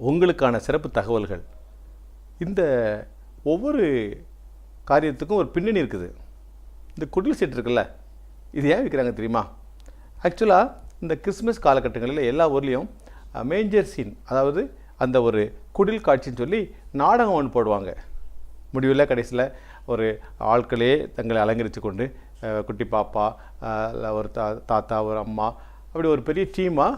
உங்களுக்கான சிறப்பு தகவல்கள். இந்த ஒவ்வொரு காரியத்துக்கும் ஒரு பின்னணி இருக்குது. இந்த குடில் சீட்டு இருக்குல்ல, இது ஏன் விற்கிறாங்க தெரியுமா? ஆக்சுவலாக இந்த கிறிஸ்மஸ் காலகட்டங்களில் எல்லா ஊர்லேயும் மேஞ்சர் சீன், அதாவது அந்த ஒரு குடில் காட்சின்னு சொல்லி நாடகம் ஒன்று போடுவாங்க. முடிவில் கடைசியில் ஒரு ஆட்களே தங்களை அலங்கரித்து கொண்டு குட்டி பாப்பா, ஒரு தாத்தா, ஒரு அம்மா, அப்படி ஒரு பெரிய டீமாக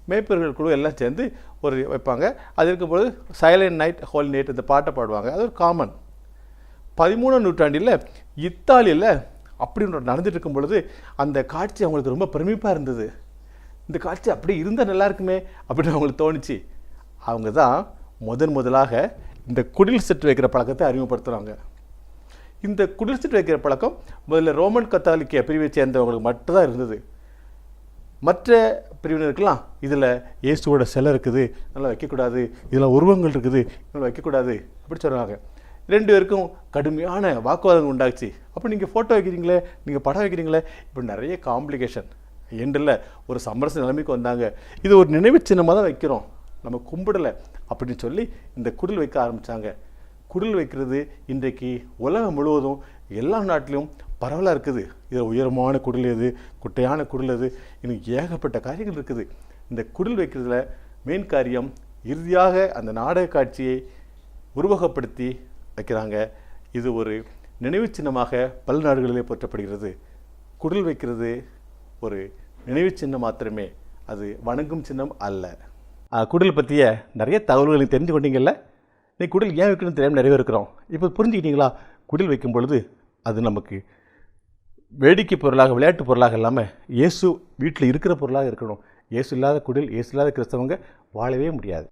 மேய்ப்பர்கள் குழு எல்லாம் சேர்ந்து ஒரு வைப்பாங்க. அது இருக்கும்போது சைலண்ட் நைட் ஹோல் நைட் இந்த பாட்டை பாடுவாங்க. அது ஒரு காமன். 13ஆம் நூற்றாண்டில் இத்தாலியில் அப்படி ஒன்று நடந்துட்டு இருக்கும் பொழுது அந்த காட்சி அவங்களுக்கு ரொம்ப பிரமிப்பாக இருந்தது. இந்த காட்சி அப்படி இருந்தால் நல்லா இருக்குமே அப்படின்னு அவங்களுக்கு தோணுச்சு. அவங்க தான் முதலாக இந்த குடில் செட் வைக்கிற பழக்கத்தை அறிமுகப்படுத்துகிறாங்க. இந்த குடில் செட் வைக்கிற பழக்கம் முதல்ல ரோமன் கத்தாலிக்க பிரிவை சேர்ந்தவங்களுக்கு மட்டும்தான் இருந்தது. மற்ற பிரிவினருக்கெல்லாம் இதில் இயேசுவோட சிலை இருக்குது, நல்லா வைக்கக்கூடாது, இதில் உருவங்கள் இருக்குது, நல்லா வைக்கக்கூடாது அப்படி சொல்கிறாங்க. 2 பேருக்கும் கடுமையான வாக்குவாதங்கள் உண்டாச்சு. அப்போ நீங்கள் ஃபோட்டோ வைக்கிறீங்களே, நீங்கள் படம் வைக்கிறீங்களே, இப்போ நிறைய காம்ப்ளிகேஷன். எண்டில் ஒரு சமரச நிலைமைக்கு வந்தாங்க. இது ஒரு நினைவு சின்னமாக தான் வைக்கிறோம், நம்ம கும்பிடலை அப்படின்னு சொல்லி இந்த குடில் வைக்க ஆரம்பித்தாங்க. குடில் வைக்கிறது இன்றைக்கு உலகம் முழுவதும் எல்லா நாட்டிலும் பரவலாக இருக்குது. இதில் உயரமான குடில் எது, குட்டையான குடில் எது, இன்னும் ஏகப்பட்ட காரியங்கள் இருக்குது. இந்த குடில் வைக்கிறதுல மெயின் காரியம் இறுதியாக அந்த நாடக காட்சியை உருவகப்படுத்தி வைக்கிறாங்க. இது ஒரு நினைவு சின்னமாக பல நாடுகளிலே போற்றப்படுகிறது. குடில் வைக்கிறது ஒரு நினைவு சின்னம் மாத்திரமே, அது வணங்கும் சின்னம் அல்ல. குடில் பற்றிய நிறைய தகவல்களை தெரிஞ்சு கொண்டீங்கல்ல. நீ குடில் ஏன் வைக்கணும்னு தெரியாமல் நிறைய இருக்கிறோம். இப்போ புரிஞ்சுக்கிட்டீங்களா? குடில் வைக்கும் பொழுது அது நமக்கு வேடிக்கை பொருளாக, விளையாட்டு பொருளாக இல்லாமல் இயேசு வீட்டில் இருக்கிற பொருளாக இருக்கணும். இயேசு இல்லாத குடில், இயேசு இல்லாத கிறிஸ்தவங்க வாழவே முடியாது.